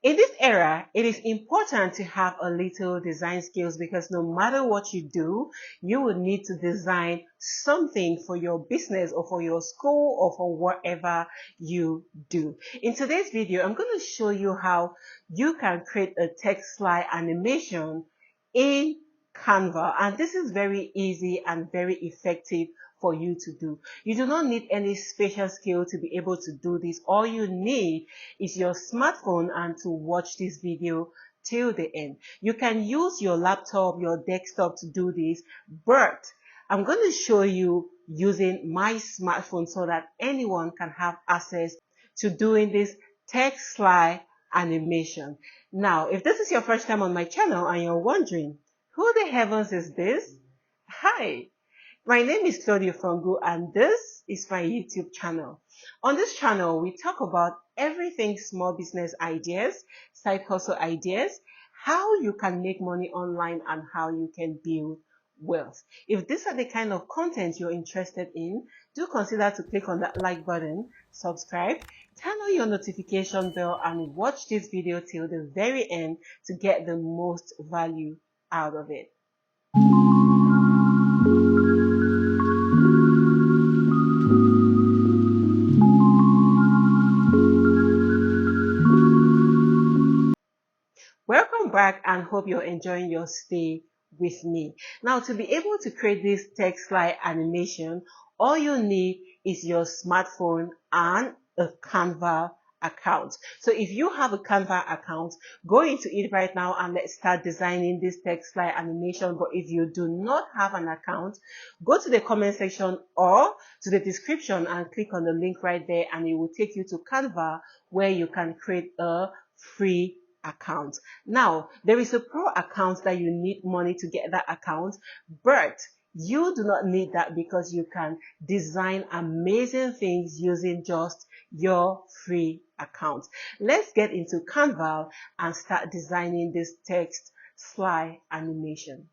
In this era, it is important to have a little design skills because no matter what you do, you will need to design something for your business or for your school or for whatever you do. In today's video, I'm going to show you how you can create a text slide animation in Canva. And this is very easy and very effective for you to do. You do not need any special skill to be able to do this. All you need is your smartphone and to watch this video till the end. You can use your laptop, your desktop to do this, but I'm going to show you using my smartphone so that anyone can have access to doing this text slide animation. Now, if this is your first time on my channel and you're wondering, who the heavens is this? Hi, my name is Claudia Fongu and this is my YouTube channel. On this channel, we talk about everything small business ideas, side hustle ideas, how you can make money online and how you can build wealth. If these are the kind of content you're interested in, do consider to click on that like button, subscribe, turn on your notification bell and watch this video till the very end to get the most value out of it. Welcome back and hope you're enjoying your stay with me. Now, to be able to create this text slide animation, all you need is your smartphone and a Canva account. So if you have a Canva account, go into it right now and let's start designing this text slide animation. But if you do not have an account, go to the comment section or to the description and click on the link right there and it will take you to Canva where you can create a free account. Now, there is a pro account that you need money to get that account, but you do not need that because you can design amazing things using just your free account. Let's get into Canva and start designing this text slide animation.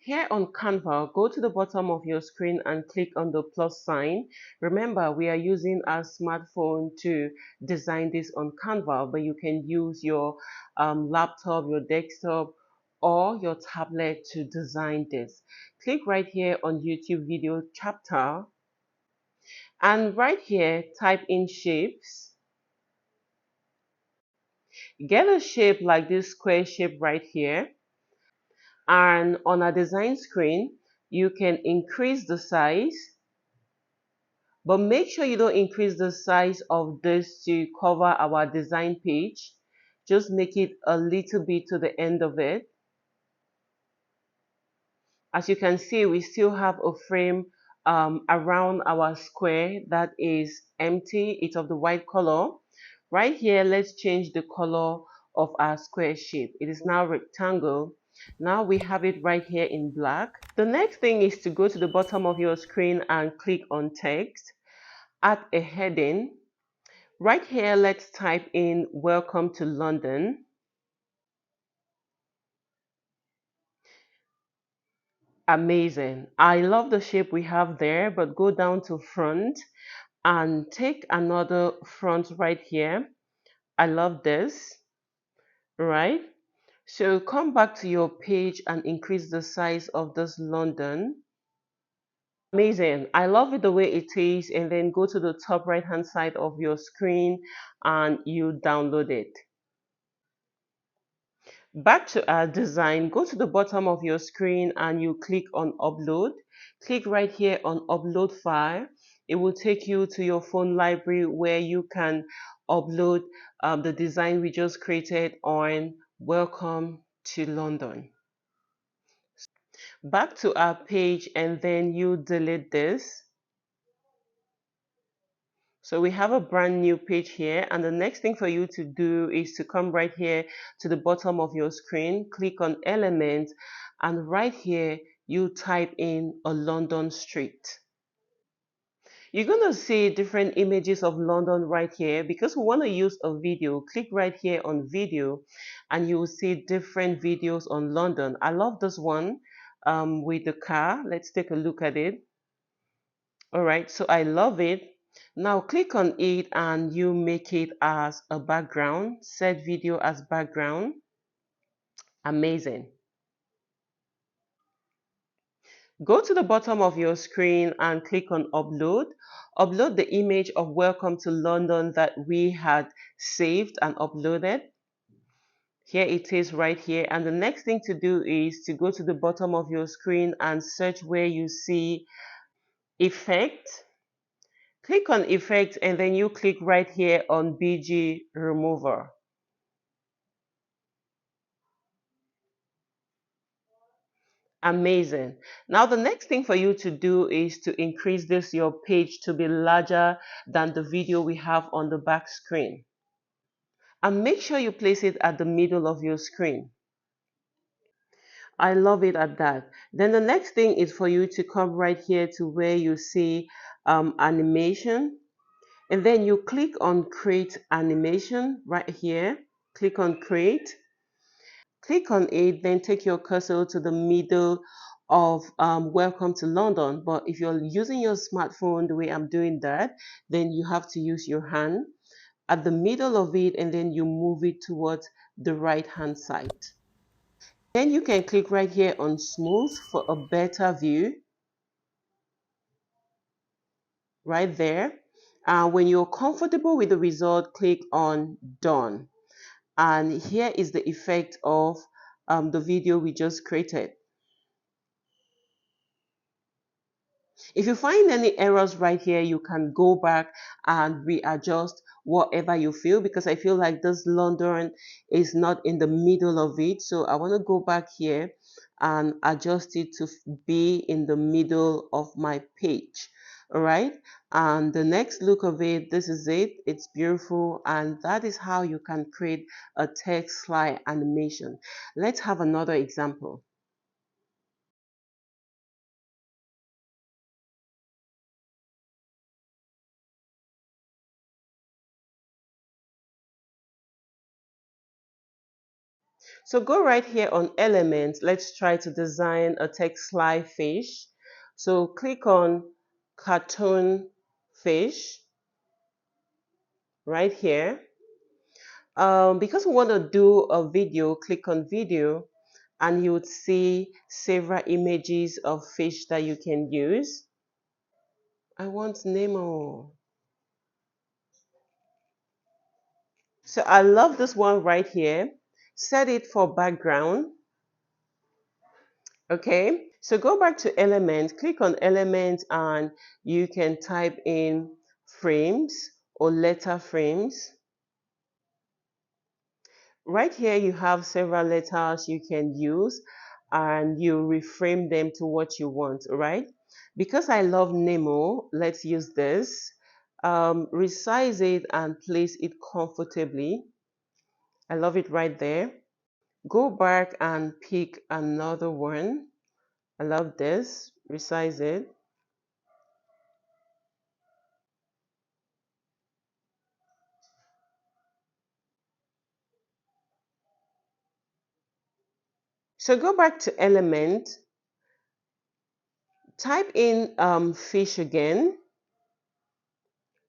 Here on Canva, go to the bottom of your screen and click on the plus sign. Remember, we are using our smartphone to design this on Canva, but you can use your laptop, your desktop, or your tablet to design this. Click right here on YouTube video chapter, and right here, type in shapes. Get a shape like this square shape right here. And on a design screen, you can increase the size, but make sure you don't increase the size of this to cover our design page. Just make it a little bit to the end of it. As you can see, we still have a frame around our square that is empty. It's of the white color. Right here, let's change the color of our square shape. It is now rectangle. Now we have it right here in black. The next thing is to go to the bottom of your screen and click on text. Add a heading. Right here, let's type in welcome to London. Amazing. I love the shape we have there, but go down to front and take another front right here. I love this, right? So come back to your page and increase the size of this London. Amazing. I love it the way it is. And then go to the top right hand side of your screen and you download it. Back to our design, go to the bottom of your screen and you click on upload. Click right here on upload file. It will take you to your phone library where you can upload the design we just created on welcome to London. Back to our page and then you delete this. So we have a brand new page here, and the next thing for you to do is to come right here to the bottom of your screen, click on element, and right here you type in a London street. You're going to see different images of London right here. Because we want to use a video, click right here on video and you will see different videos on London. I love this one with the car. Let's take a look at it. All right, so I love it. Now click on it and you make it as a background. Set video as background. Amazing. Go to the bottom of your screen and click on upload. Upload the image of Welcome to London that we had saved and uploaded. Here it is right here. And the next thing to do is to go to the bottom of your screen and search where you see effect. Click on effect and then you click right here on BG remover. Amazing. Now the next thing for you to do is to increase this your page to be larger than the video we have on the back screen. And make sure you place it at the middle of your screen. I love it at that. Then the next thing is for you to come right here to where you see animation. And then you click on create animation right here. Click on create. Click on it, then take your cursor to the middle of Welcome to London. But if you're using your smartphone the way I'm doing that, then you have to use your hand at the middle of it and then you move it towards the right hand side. Then you can click right here on smooth for a better view. Right there. When you're comfortable with the result, click on done. And here is the effect of the video we just created. If you find any errors right here, you can go back and readjust whatever you feel, because I feel like this London is not in the middle of it. So I want to go back here and adjust it to be in the middle of my page. All right. And the next look of it, this is it. It's beautiful. And that is how you can create a text slide animation. Let's have another example. So go right here on elements. Let's try to design a text slide fish. So click on cartoon fish right here. Because we want to do a video, click on video and you would see several images of fish that you can use. I want Nemo. So I love this one right here. Set it for background. Okay, so go back to element, click on element and you can type in frames or letter frames. Right here you have several letters you can use and you reframe them to what you want, all right? Because I love Nemo, let's use this. Resize it and place it comfortably. I love it right there. Go back and pick another one. I love this. Resize it. So go back to element, type in fish again,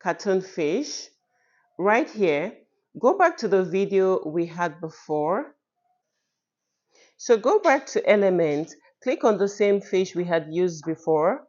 cartoon fish. Right here, go back to the video we had before. So go back to element, click on the same fish we had used before,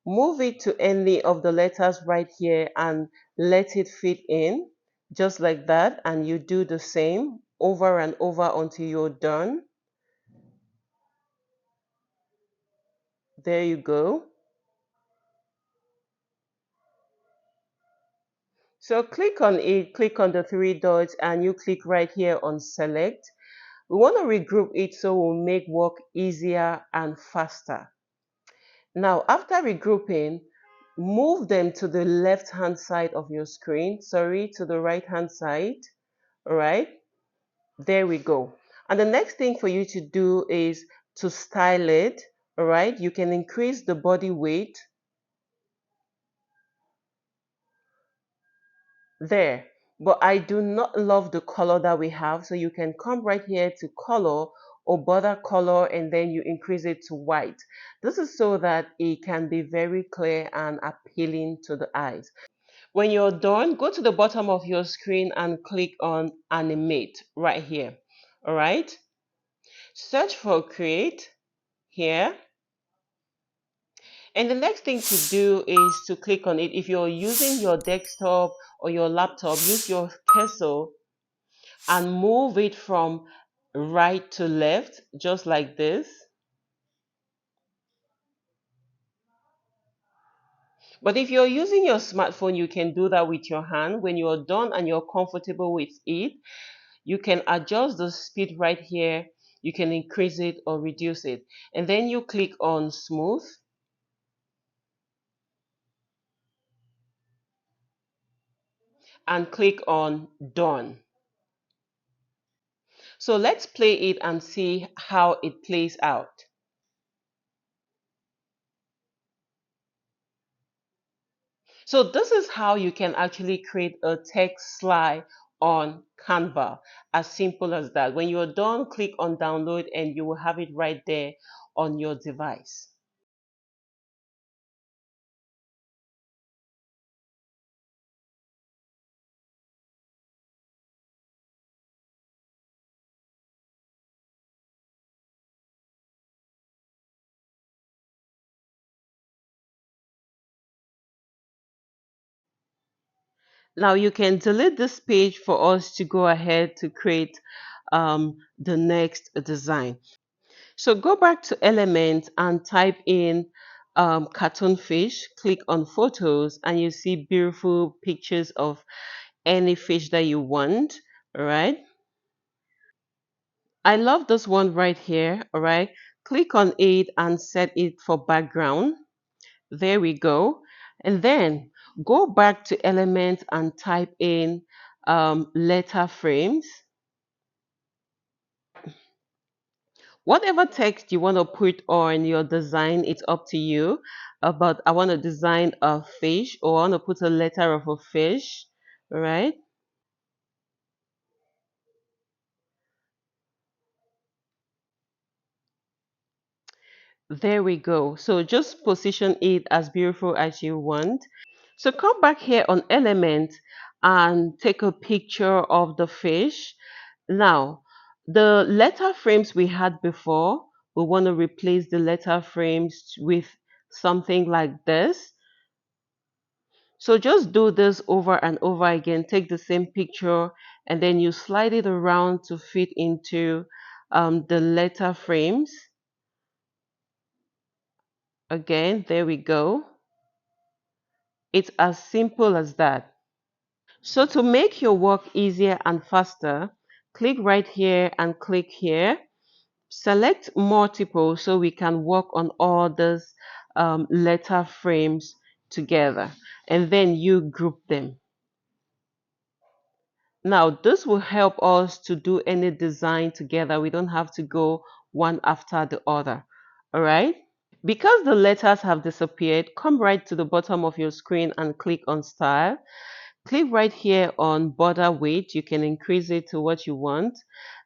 move it to any of the letters right here and let it fit in, just like that. And you do the same over and over until you're done. There you go. So click on it, click on the three dots and you click right here on select. We want to regroup it so we'll make work easier and faster. Now, after regrouping, move them to the left hand side of your screen. Sorry, to the right hand side. All right, there we go. And the next thing for you to do is to style it. All right, you can increase the body weight. There, but I do not love the color that we have, so you can come right here to color or border color and then you increase it to white. This is so that it can be very clear and appealing to the eyes. When you're done, go to the bottom of your screen and click on animate right here. All right. Search for create here. And the next thing to do is to click on it. If you're using your desktop or your laptop, use your cursor and move it from right to left, just like this. But if you're using your smartphone, you can do that with your hand. When you're done and you're comfortable with it, you can adjust the speed right here. You can increase it or reduce it. And then you click on smooth and click on done. So let's play it and see how it plays out. So this is how you can actually create a text slide on Canva. As simple as that. When you're done, click on download and you will have it right there on your device. Now you can delete this page for us to go ahead to create the next design. So go back to Element and type in cartoon fish. Click on photos and you see beautiful pictures of any fish that you want. All right. I love this one right here. All right. Click on it and set it for background. There we go. And then go back to Element and type in letter frames. Whatever text you want to put on your design, it's up to you. But I want to design a fish or I want to put a letter of a fish. All right. There we go. So just position it as beautiful as you want. So come back here on element and take a picture of the fish. Now, the letter frames we had before, we want to replace the letter frames with something like this. So just do this over and over again. Take the same picture and then you slide it around to fit into the letter frames. Again, there we go. It's as simple as that. So to make your work easier and faster, click right here and click here. Select multiple so we can work on all these letter frames together. And then you group them. Now, this will help us to do any design together. We don't have to go one after the other. All right. Because the letters have disappeared, come right to the bottom of your screen and click on style. Click right here on border weight. You can increase it to what you want.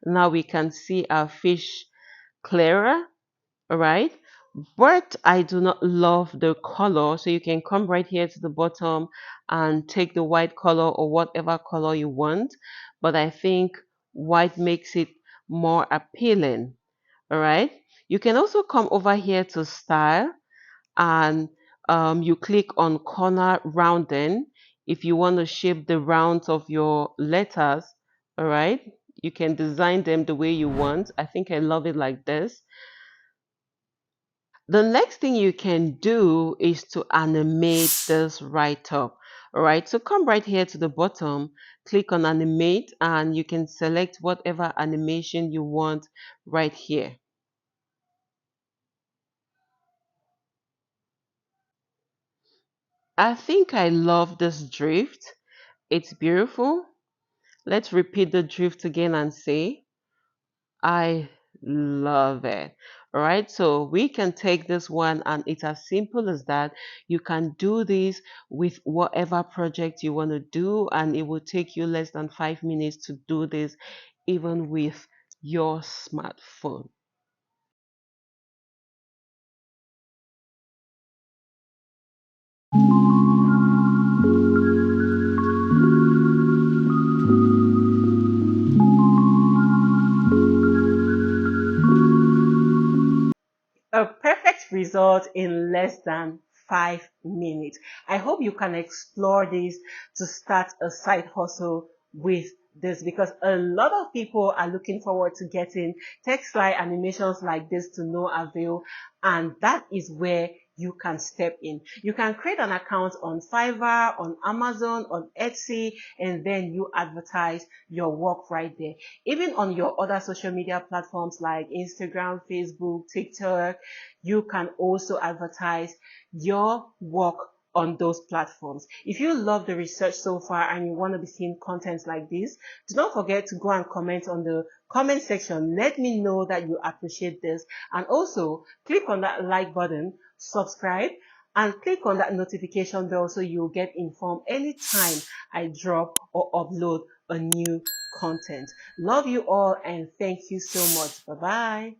Now we can see our fish clearer. All right. But I do not love the color. So you can come right here to the bottom and take the white color or whatever color you want. But I think white makes it more appealing. All right. You can also come over here to style and you click on corner rounding if you want to shape the rounds of your letters. All right, you can design them the way you want. I think I love it like this. The next thing you can do is to animate this right up. All right, so come right here to the bottom, click on animate and you can select whatever animation you want right here. I think I love this drift. It's beautiful. Let's repeat the drift again and say, I love it. All right, so we can take this one and it's as simple as that. You can do this with whatever project you want to do, and it will take you less than 5 minutes to do this, even with your smartphone. results in less than 5 minutes. I hope you can explore this to start a side hustle with this, because a lot of people are looking forward to getting text slide animations like this to no avail, and that is where you can step in. You can create an account on Fiverr, on Amazon, on Etsy, and then you advertise your work right there. Even on your other social media platforms like Instagram, Facebook, TikTok, you can also advertise your work on those platforms. If you love the research so far and you want to be seeing content like this, do not forget to go and comment on the comment section. Let me know that you appreciate this, and also click on that like button, subscribe, and click on that notification bell so you'll get informed anytime I drop or upload a new content. Love you all and thank you so much. Bye bye.